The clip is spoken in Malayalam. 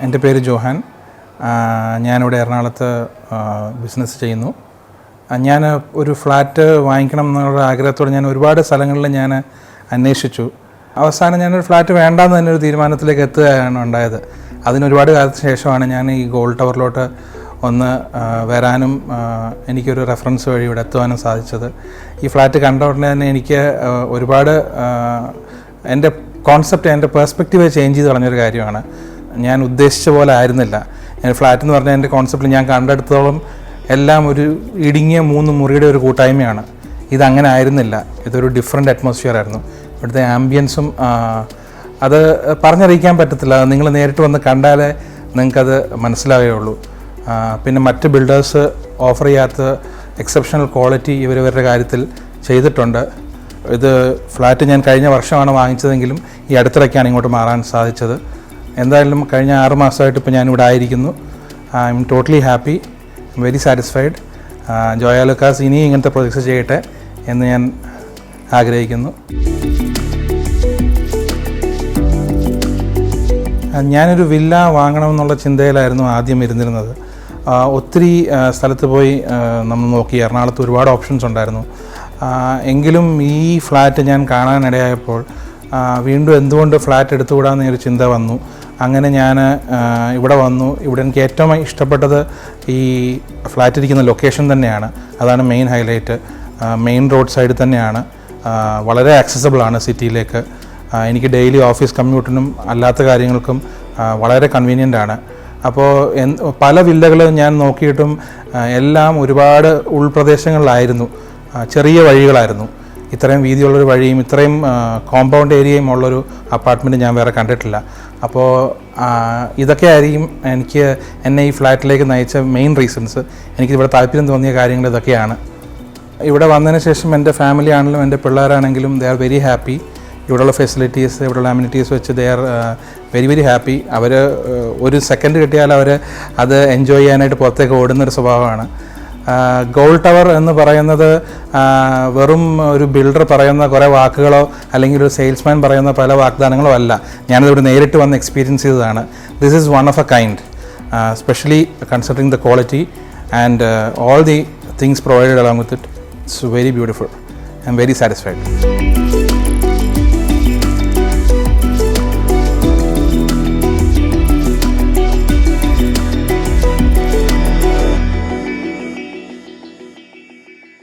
എൻ്റെ പേര് ജോഹാൻ. ഞാനിവിടെ എറണാകുളത്ത് ബിസിനസ് ചെയ്യുന്നു. ഞാൻ ഒരു ഫ്ലാറ്റ് വാങ്ങിക്കണം എന്നുള്ള ആഗ്രഹത്തോടെ ഞാൻ ഒരുപാട് സ്ഥലങ്ങളിൽ ഞാൻ അന്വേഷിച്ചു. അവസാനം ഞാനൊരു ഫ്ലാറ്റ് വേണ്ടാന്ന് തന്നെ ഒരു തീരുമാനത്തിലേക്ക് എത്തുകയാണ് ഉണ്ടായത്. അതിനൊരുപാട് കാലത്തിന് ശേഷമാണ് ഞാൻ ഈ ഗോൾഡ് ടവറിലോട്ട് ഒന്ന് വരാനും എനിക്കൊരു റെഫറൻസ് വഴി ഇവിടെ എത്തുവാനും സാധിച്ചത്. ഈ ഫ്ലാറ്റ് കണ്ട ഉടനെ തന്നെ എനിക്ക് ഒരുപാട് എൻ്റെ കോൺസെപ്റ്റ്, എൻ്റെ പെർസ്പെക്റ്റീവ് ചേഞ്ച് ചെയ്ത് കളഞ്ഞൊരു കാര്യമാണ്. ഞാൻ ഉദ്ദേശിച്ച പോലെ ആയിരുന്നില്ല. ഫ്ലാറ്റ് എന്ന് പറഞ്ഞാൽ എൻ്റെ കോൺസെപ്റ്റിൽ ഞാൻ കണ്ടെടുത്തോളം എല്ലാം ഒരു ഇടുങ്ങിയ 3 മുറിയുടെ ഒരു കൂട്ടായ്മയാണ്. ഇതങ്ങനെ ആയിരുന്നില്ല. ഇതൊരു ഡിഫറെൻ്റ് അറ്റ്മോസ്ഫിയർ ആയിരുന്നു. ഇവിടുത്തെ ആംബിയൻസും അത് പറഞ്ഞറിയിക്കാൻ പറ്റത്തില്ല. നിങ്ങൾ നേരിട്ട് വന്ന് കണ്ടാലേ നിങ്ങൾക്കത് മനസ്സിലാവുകയുള്ളൂ. പിന്നെ മറ്റ് ബിൽഡേഴ്സ് ഓഫർ ചെയ്യാത്ത എക്സെപ്ഷണൽ ക്വാളിറ്റി ഇവരുടെ കാര്യത്തിൽ ചെയ്തിട്ടുണ്ട്. ഇത് ഫ്ലാറ്റ് ഞാൻ കഴിഞ്ഞ വർഷമാണ് വാങ്ങിച്ചതെങ്കിലും ഈ അടുത്തിടയ്ക്കാണ് ഇങ്ങോട്ട് മാറാൻ സാധിച്ചത്. എന്തായാലും കഴിഞ്ഞ 6 മാസമായിട്ട് ഇപ്പോൾ ഞാനിവിടെ ആയിരിക്കുന്നു. I am totally happy, very satisfied. Joyalukkas ഇനി ഇങ്ങനത്തെ പ്രൊജക്ട്സ് ചെയ്യട്ടെ എന്ന് ഞാൻ ആഗ്രഹിക്കുന്നു. ഞാനൊരു വില്ല വാങ്ങണമെന്നുള്ള ചിന്തയിലായിരുന്നു ആദ്യം ഇരുന്നിരുന്നത്. ഒത്തിരി സ്ഥലത്ത് പോയി നമ്മൾ നോക്കി. എറണാകുളത്ത് ഒരുപാട് ഓപ്ഷൻസ് ഉണ്ടായിരുന്നു. എങ്കിലും ഈ ഫ്ലാറ്റ് ഞാൻ കാണാനിടയായപ്പോൾ വീണ്ടും എന്തുകൊണ്ട് ഫ്ലാറ്റ് എടുത്തുകൂടാമെന്നൊരു ചിന്ത വന്നു. അങ്ങനെ ഞാൻ ഇവിടെ വന്നു. ഇവിടെ എനിക്ക് ഏറ്റവും ഇഷ്ടപ്പെട്ടത് ഈ ഫ്ലാറ്റ് ഇരിക്കുന്ന ലൊക്കേഷൻ തന്നെയാണ്. അതാണ് മെയിൻ ഹൈലൈറ്റ്. മെയിൻ റോഡ് സൈഡിൽ തന്നെയാണ്. വളരെ ആക്സസിബിളാണ് സിറ്റിയിലേക്ക്. എനിക്ക് ഡെയിലി ഓഫീസ് കമ്മ്യൂട്ടിനും അല്ലാത്ത കാര്യങ്ങൾക്കും വളരെ കൺവീനിയൻ്റ് ആണ്. അപ്പോൾ പല വില്ലകൾ ഞാൻ നോക്കിയിട്ടും എല്ലാം ഒരുപാട് ഉൾപ്രദേശങ്ങളിലായിരുന്നു. ചെറിയ വഴികളായിരുന്നു. ഇത്രയും വീതിയുള്ളൊരു വഴിയും ഇത്രയും കോമ്പൗണ്ട് ഏരിയയും ഉള്ളൊരു അപ്പാർട്ട്മെൻറ്റ് ഞാൻ വേറെ കണ്ടിട്ടില്ല. അപ്പോൾ ഇതൊക്കെ ആയിരിക്കും എന്നെ ഈ ഫ്ലാറ്റിലേക്ക് നയിച്ച മെയിൻ റീസൺസ്. എനിക്കിവിടെ താല്പര്യം തോന്നിയ കാര്യങ്ങൾ ഇതൊക്കെയാണ്. ഇവിടെ വന്നതിന് ശേഷം എൻ്റെ ഫാമിലി ആണെങ്കിലും എൻ്റെ പിള്ളേരാണെങ്കിലും ദേ ആർ വെരി ഹാപ്പി. ഇവിടെയുള്ള ഫെസിലിറ്റീസ്, ഇവിടെയുള്ള അമ്യൂണിറ്റീസ് വെച്ച് they are very very happy. അവർ ഒരു സെക്കൻഡ് കിട്ടിയാൽ അവർ അത് എൻജോയ് ചെയ്യാനായിട്ട് പുറത്തേക്ക് ഓടുന്നൊരു സ്വഭാവമാണ്. ഗോൾഡ് ടവർ എന്ന് പറയുന്നത് വെറും ഒരു ബിൽഡർ പറയുന്ന കുറേ വാക്കുകളോ അല്ലെങ്കിൽ ഒരു സെയിൽസ്മാൻ പറയുന്ന പല വാഗ്ദാനങ്ങളോ അല്ല. ഞാനിവിടെ നേരിട്ട് വന്ന് എക്സ്പീരിയൻസ് ചെയ്തതാണ്. This is one of A kind, specially considering the quality and all the things provided along with it. It's very beautiful. I'm very satisfied.